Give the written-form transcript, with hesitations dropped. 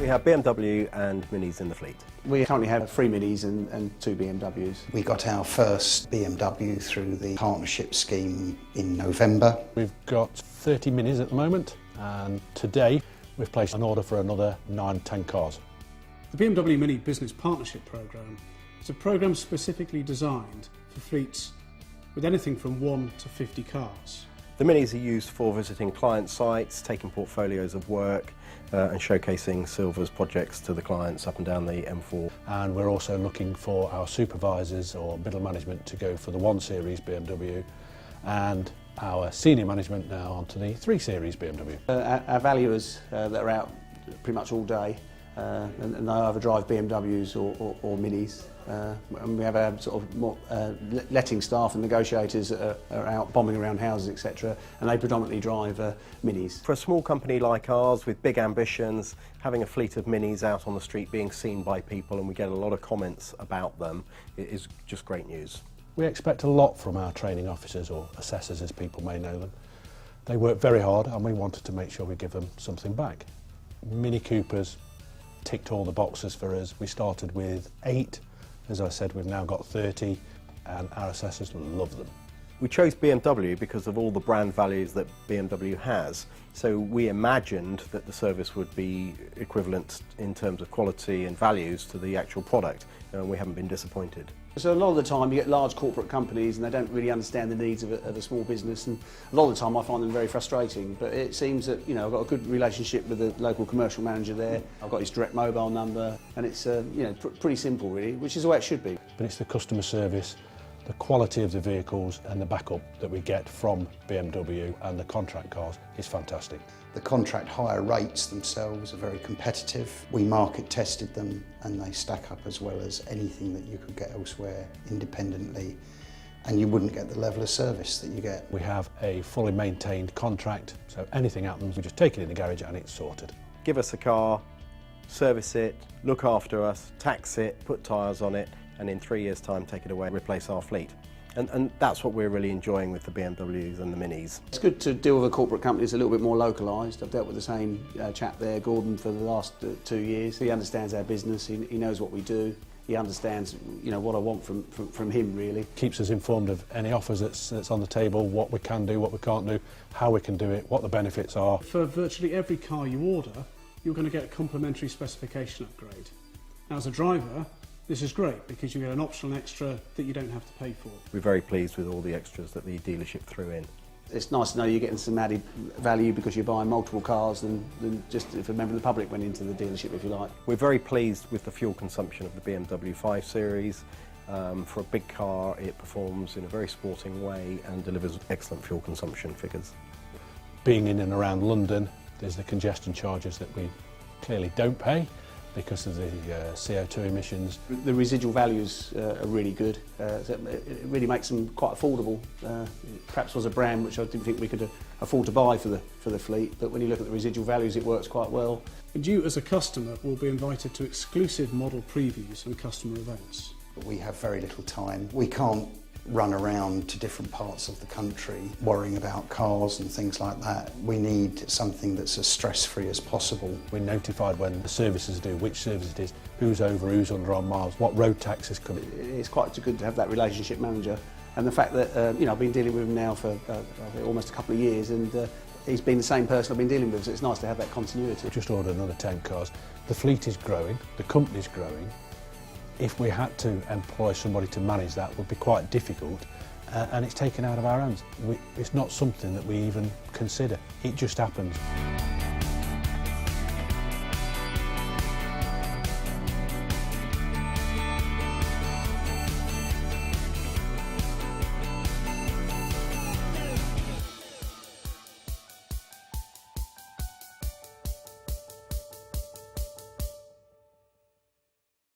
We have BMW and Minis in the fleet. We currently have 3 Minis and 2 BMWs. We got our first BMW through the partnership scheme in November. We've got 30 Minis at the moment, and today we've placed an order for another 9-10 cars. The BMW Mini Business Partnership Programme is a programme specifically designed for fleets with anything from 1 to 50 cars. The Minis are used for visiting client sites, taking portfolios of work and showcasing Silver's projects to the clients up and down the M4. And we're also looking for our supervisors or middle management to go for the 1 Series BMW, and our senior management now onto the 3 Series BMW. Our valuers that are out pretty much all day, and they either drive BMWs or Minis. And we have our sort of more letting staff and negotiators that are out bombing around houses, etc., and they predominantly drive Minis. For a small company like ours with big ambitions, having a fleet of Minis out on the street being seen by people, and we get a lot of comments about them, it is just great news. We expect a lot from our training officers, or assessors as people may know them. They work very hard, and we wanted to make sure we give them something back. Mini Coopers ticked all the boxes for us. We started with 8. As I said, we've now got 30, and our assessors love them. We chose BMW because of all the brand values that BMW has. So we imagined that the service would be equivalent in terms of quality and values to the actual product, and we haven't been disappointed. So a lot of the time you get large corporate companies and they don't really understand the needs of a small business, and a lot of the time I find them very frustrating. But it seems that, you know, I've got a good relationship with the local commercial manager there. I've got his direct mobile number, and it's you know, pretty simple really, which is the way it should be. But it's the customer service, the quality of the vehicles and the backup that we get from BMW and the contract cars is fantastic. The contract hire rates themselves are very competitive. We market tested them and they stack up as well as anything that you could get elsewhere independently, and you wouldn't get the level of service that you get. We have a fully maintained contract, so anything happens, we just take it in the garage and it's sorted. Give us a car, service it, look after us, tax it, put tyres on it, and in 3 years' time take it away and replace our fleet. And that's what we're really enjoying with the BMWs and the Minis. It's good to deal with a corporate company that's a little bit more localised. I've dealt with the same chap there, Gordon, for the last 2 years. He understands our business, he knows what we do, he understands, you know, what I want from him really. Keeps us informed of any offers that's on the table, what we can do, what we can't do, how we can do it, what the benefits are. For virtually every car you order, you're going to get a complimentary specification upgrade. Now, as a driver, this is great because you get an optional extra that you don't have to pay for. We're very pleased with all the extras that the dealership threw in. It's nice to know you're getting some added value because you're buying multiple cars than just if a member of the public went into the dealership, if you like. We're very pleased with the fuel consumption of the BMW 5 Series. For a big car, it performs in a very sporting way and delivers excellent fuel consumption figures. Being in and around London, there's the congestion charges that we clearly don't pay because of the CO2 emissions. The residual values are really good. So it really makes them quite affordable. Perhaps was a brand which I didn't think we could afford to buy for the fleet, but when you look at the residual values, it works quite well. And you, as a customer, will be invited to exclusive model previews and customer events. We have very little time. We can't run around to different parts of the country worrying about cars and things like that. We need something that's as stress-free as possible. We're notified when the services do, which service it is, who's over, who's under on miles, what road tax is coming. It's quite good to have that relationship manager, and the fact that you know, I've been dealing with him now for almost a couple of years, and he's been the same person I've been dealing with, so it's nice to have that continuity. We've just ordered another 10 cars. The fleet is growing, the company's growing. If we had to employ somebody to manage that, would be quite difficult, and it's taken out of our hands. It's not something that we even consider. It just happens.